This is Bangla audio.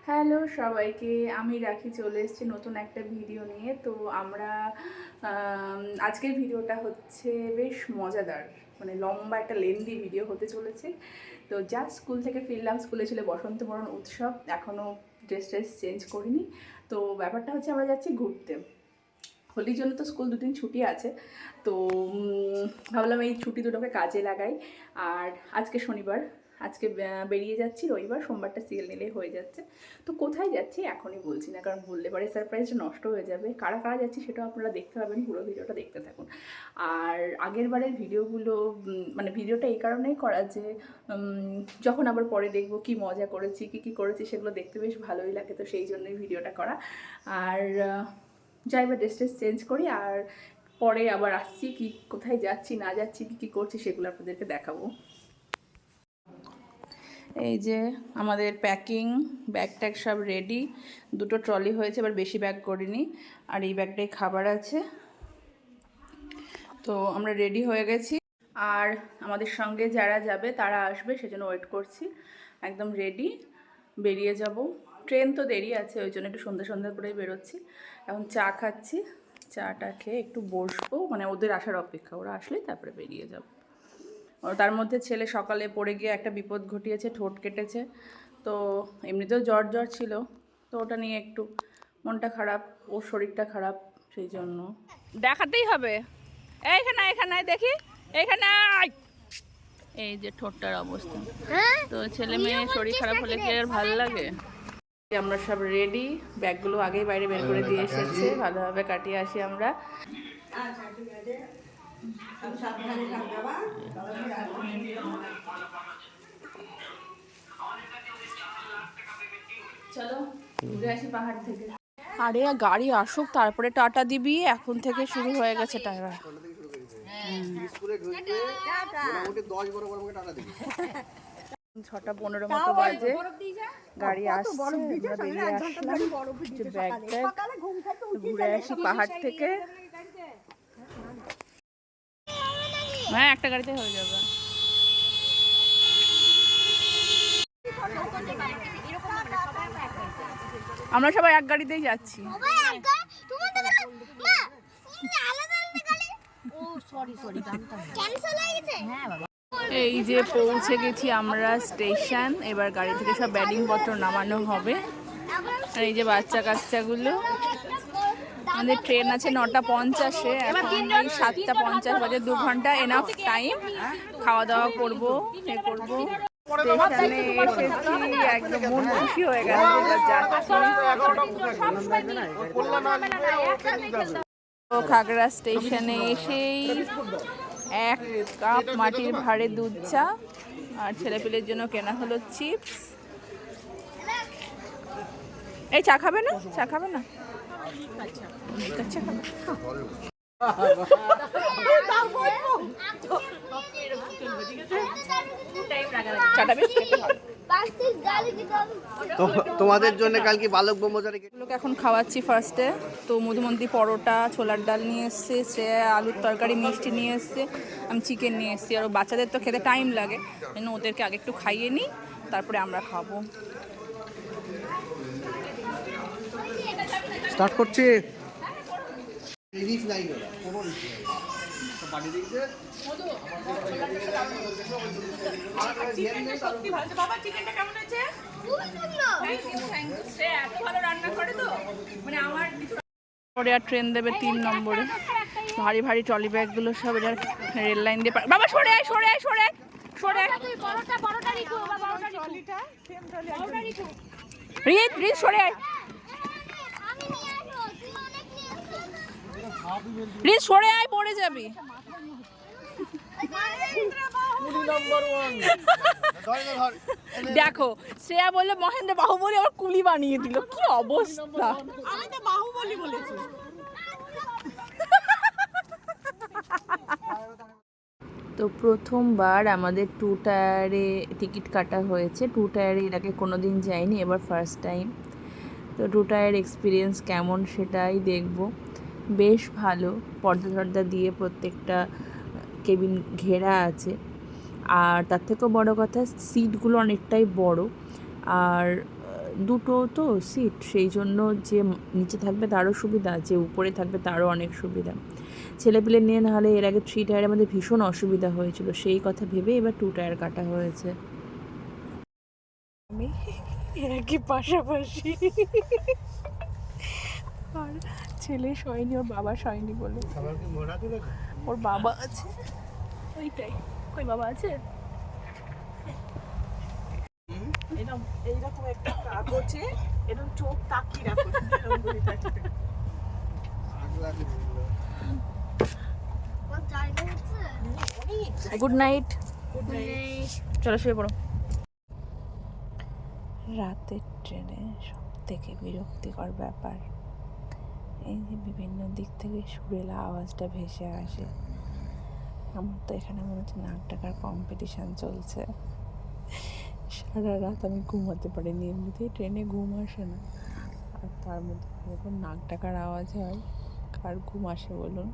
হ্যালো সবাইকে, আমি রাখি চলে এসেছি নতুন একটা ভিডিও নিয়ে। তো আমরা আজকের ভিডিওটা হচ্ছে বেশ মজাদার, মানে লম্বা একটা লেন্দি ভিডিও হতে চলেছে। তো জাস্ট স্কুল থেকে ফিরলাম, স্কুলে ছিল বসন্ত বরণ উৎসব, এখনও ড্রেস চেঞ্জ করিনি। তো ব্যাপারটা হচ্ছে আমরা যাচ্ছি ঘুরতে। হোলির জন্য তো স্কুল দুদিন ছুটি আছে, তো ভাবলাম এই ছুটি দুটোকে কাজে লাগাই। আর আজকে শনিবার, আজকে বেরিয়ে যাচ্ছি, রবিবার সোমবারটা সিরিয়াল নিলেই হয়ে যাচ্ছে। তো কোথায় যাচ্ছি এখনই বলছি না, কারণ বললে পরে সারপ্রাইজটা নষ্ট হয়ে যাবে। কারা কারা যাচ্ছি সেটাও আপনারা দেখতে পাবেন, পুরো ভিডিওটা দেখতে থাকুন। আর আগের বারের ভিডিওগুলো মানে ভিডিওটা এই কারণেই করা যে যখন আবার পরে দেখবো কি মজা করেছি, কী করেছি, সেগুলো দেখতে বেশ ভালোই লাগে, তো সেই জন্যই ভিডিওটা করা। আর যাই বা ড্রেস চেঞ্জ করি, আর পরে আবার আসছি, কি কোথায় যাচ্ছি না যাচ্ছি, কী করছি সেগুলো আপনাদেরকে দেখাবো। এই যে আমাদের প্যাকিং, ব্যাগ ট্যাগ সব রেডি। দুটো ট্রলি হয়েছে, এবার বেশি ব্যাগ করিনি। আর এই ব্যাগটাই খাবার আছে। তো আমরা রেডি হয়ে গেছি, আর আমাদের সঙ্গে যারা যাবে তারা আসবে, সেজন্য ওয়েট করছি। একদম রেডি, বেরিয়ে যাব। ট্রেন তো দেরি আছে, ওই জন্য একটু সন্ধ্যা করেই বেরোচ্ছি। এখন চা খাচ্ছি, চাটা খেয়ে একটু বসবো, মানে ওদের আসার অপেক্ষা, ওরা আসলেই তারপরে বেরিয়ে যাব। তার মধ্যে ছেলে সকালে পড়ে গিয়ে একটা বিপদ ঘটিয়েছে, ঠোঁট কেটেছে। তো এমনিতেও জ্বর ছিল, তো ওটা নিয়ে একটু মনটা খারাপ, ওর শরীরটা খারাপ, সেই জন্য দেখাতেই হবে। এখানে দেখি, এখানে এই যে ঠোঁটটার অবস্থা। তো ছেলে মেয়ে শরীর খারাপ হলে কি আর ভালো লাগে? আমরা সব রেডি, ব্যাগগুলো আগেই বাইরে বের করে দিয়ে এসেছে, ভালোভাবে কাটিয়ে আসি আমরা। চলো ঘুরে আসি পাহাড় থেকে। আরে গাড়ি আসুক তারপরে টাটা দিবি, এখন থেকে শুরু হয়ে গেছে টাটা। 6:15 মতো বাজে, গাড়ি আসছে, আমরা বেরিয়ে আসলাম। ব্যাগ ঘুরে আসি পাহাড় থেকে। হ্যাঁ, একটা গাড়িতে হয়ে যাবে। আমরা সবাই এক গাড়িতেই যাচ্ছি। এই যে পৌঁছে গেছি আমরা স্টেশন, এবার গাড়ি থেকে সব ব্যাডিং পত্র নামানো হবে। আর এই যে বাচ্চা কাচ্চাগুলো, আমাদের ট্রেন আছে 9:50-এ, এখন 7:50 বাজে, 2 ঘন্টা এনাফ টাইম। খাওয়া দাওয়া করবো, করবো। স্টেশনে এসেছি, একদম মন খুশি হয়ে গেল। খাগড়া স্টেশনে এসেই 1 কাপ মাটির ভাঁড়ে দুধ চা, আর ছেলেপিলের জন্য কেনা হলো চিপস। এই চা খাবে না? চা খাবে না? তোমাদের জন্য কালকে বালক ব্রহ্মচারী এখন খাওয়াচ্ছি ফার্স্টে। তো মধুমন্তী পরোটা, ছোলার ডাল নিয়ে এসছে, সে আলুর তরকারি, মিষ্টি নিয়ে এসছে, আমি চিকেন নিয়ে এসছি। আর বাচ্চাদের তো খেতে টাইম লাগে, জন্য ওদেরকে আগে একটু খাইয়ে নিই, তারপরে আমরা খাবো। স্টার্ট করছি। পরে আর ট্রেন দেবে 3 নম্বরে। ভারী ভারী ট্রলি ব্যাগগুলো সব এটার রেল লাইন দিয়ে। বাবা সরে আয়, সরে আয়, সরে আয়, সরে আয়। রিত সরে আয়, রিত সরে আয়, পড়ে যাবি। দেখো, শ্রেয়া বললো মহেন্দ্র বাহুবলী, আবার কুলি বানিয়ে দিল, কি অবস্থা। আমি তো বাহুবলী বলেছি। তো প্রথমবার আমাদের 2 টায়ারে টিকিট কাটা হয়েছে। 2 টায়ারে এর আগে কোনোদিন যাইনি, এবার ফার্স্ট টাইম। তো 2 টায়ার এক্সপিরিয়েন্স কেমন সেটাই দেখব। বেশ ভালো, পর্দা টর্দা দিয়ে প্রত্যেকটা কেবিন ঘেরা আছে। আর তার থেকেও বড় কথা, সিটগুলো অনেকটাই বড়। আর দুটো তো সিট, সেই জন্য যে নিচে থাকবে তারও সুবিধা, যে উপরে থাকবে তারও অনেক সুবিধা। ছেলেপিলে নিয়ে নাহলে এর আগে 3 টায়ারে আমাদের ভীষণ অসুবিধা হয়েছিল, সেই কথা ভেবে এবার 2 টায়ার কাটা হয়েছে। আমি এর আগে পাশাপাশি, আর ছেলে শয়নি, ওর বাবা শয়নি বলে। ওর বাবা আছে ওইটাই, কই বাবা আছে? এরকম এইরকম একটা কাগজে এরকম চোখ তাকিয়ে রাখো, গুড নাইট। চলো শুয়ে পড়ো। রাতের ট্রেনে সব থেকে বিরক্তিকর ব্যাপার এই যে বিভিন্ন দিক থেকে সুরেলা আওয়াজটা ভেসে আসে। আমার তো এখানে মনে হচ্ছে নাক ডাকার কম্পিটিশান চলছে। সারা রাত আমি ঘুমাতে পারিনি, এমনিতেই ট্রেনে ঘুম আসে না, আর তার মধ্যে যখন নাক ডাকার আওয়াজ হয় কার ঘুম আসে বলুন।